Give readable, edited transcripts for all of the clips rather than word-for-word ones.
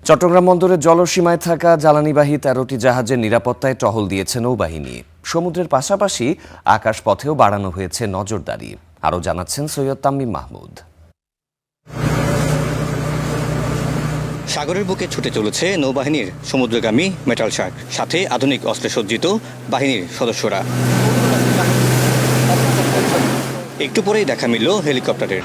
চট্টগ্রাম বন্দরের জলসীমায় থাকা জ্বালানিবাহী ১৩টি জাহাজের নিরাপত্তায় টহল দিয়েছে নৌবাহিনী। সমুদ্রের পাশাপাশি আকাশপথেও বাড়ানো হয়েছে নজরদারি। আরও জানাচ্ছেন সৈয়দ তাম্মিম মাহমুদ। সাগরের বুকে ছুটে চলেছে নৌবাহিনীর সমুদ্রগামী মেটাল শার্ক, সাথে আধুনিক অস্ত্রে সজ্জিত বাহিনীর সদস্যরা। একটু পরেই দেখা মিলল হেলিকপ্টারের।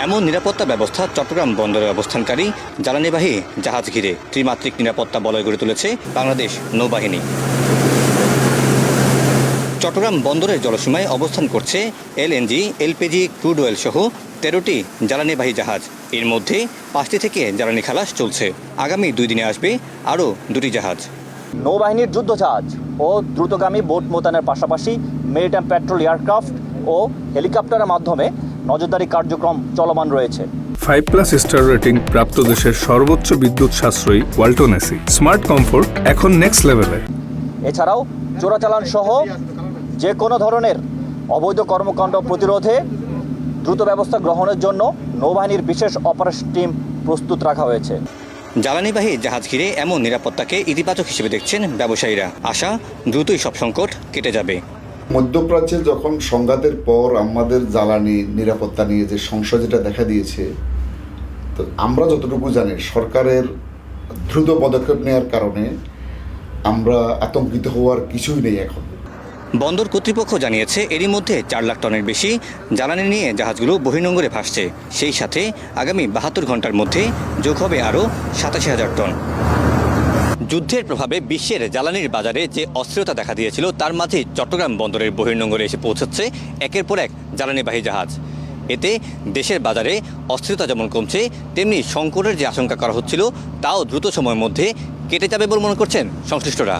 এমন নিরাপত্তা ব্যবস্থা চট্টগ্রাম বন্দরে অবস্থানকারী জ্বালানিবাহী জাহাজ ঘিরে ত্রিমাত্রিক নিরাপত্তা বলয় গড়ে তুলেছে বাংলাদেশ নৌবাহিনী। চট্টগ্রাম বন্দরের জলসীমায় অবস্থান করছে এলএনজি, এলপিজি, ক্রুড অয়েল সহ ১৩টি জ্বালানিবাহী জাহাজ। এর মধ্যে ৫টি থেকে জ্বালানি খালাস চলছে। আগামী ২ দিনে আসবে আরও ২টি জাহাজ। নৌবাহিনীর যুদ্ধজাহাজ ও দ্রুতগামী বোট মোতায়েনের পাশাপাশি মেরিটাইম প্যাট্রোল এয়ারক্রাফট ও হেলিকপ্টারের মাধ্যমে নজরদারি কার্যক্রম চলমান রয়েছে। 5+ স্টার রেটিং প্রাপ্ত দেশের সর্বোচ্চ বিদ্যুৎ সাশ্রয়ী ওয়ালটন এসি স্মার্ট কমফোর্ট এখন নেক্সট লেভেলে। এছাড়াও চোরাচালান সহ যে কোনো ধরনের অবৈধ কর্মকাণ্ড প্রতিরোধে দ্রুত ব্যবস্থা গ্রহণের জন্য নৌবাহিনীর বিশেষ অপারেশন টিম প্রস্তুত রাখা হয়েছে। জ্বালানিবাহী জাহাজ ঘিরে এমন নিরাপত্তাকে ইতিবাচক হিসেবে দেখছেন ব্যবসায়ীরা। আশা, দ্রুতই সব সংকট কেটে যাবে। মধ্যপ্রাচ্যে যখন সংঘাতের পর আমাদের জ্বালানি নিরাপত্তা নিয়ে যে সংশয় যেটা দেখা দিয়েছে, তো আমরা যতটুকু জানি সরকারের দ্রুত পদক্ষেপ নেওয়ার কারণে আমরা আতঙ্কিত হওয়ার কিছুই নেই এখন। বন্দর কর্তৃপক্ষ জানিয়েছে এরই মধ্যে ৪ লাখ টনের বেশি জ্বালানি নিয়ে জাহাজগুলো বহির্নোঙরে ভাসছে। সেই সাথে আগামী ৭২ ঘন্টার মধ্যে যোগ হবে আরও ৮৭,০০০ টন। যুদ্ধের প্রভাবে বিশ্বের জ্বালানির বাজারে যে অস্থিরতা দেখা দিয়েছিল, তার মাঝে চট্টগ্রাম বন্দরের বহির্নোঙরে এসে পৌঁছচ্ছে একের পর এক জ্বালানিবাহী জাহাজ। এতে দেশের বাজারে অস্থিরতা যেমন কমছে, তেমনি সংকটের যে আশঙ্কা করা হচ্ছিল তাও দ্রুত সময়ের মধ্যে কেটে যাবে বলে মনে করছেন সংশ্লিষ্টরা।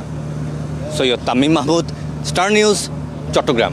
Syed Tamim Mahmud, Star News, Chittagong.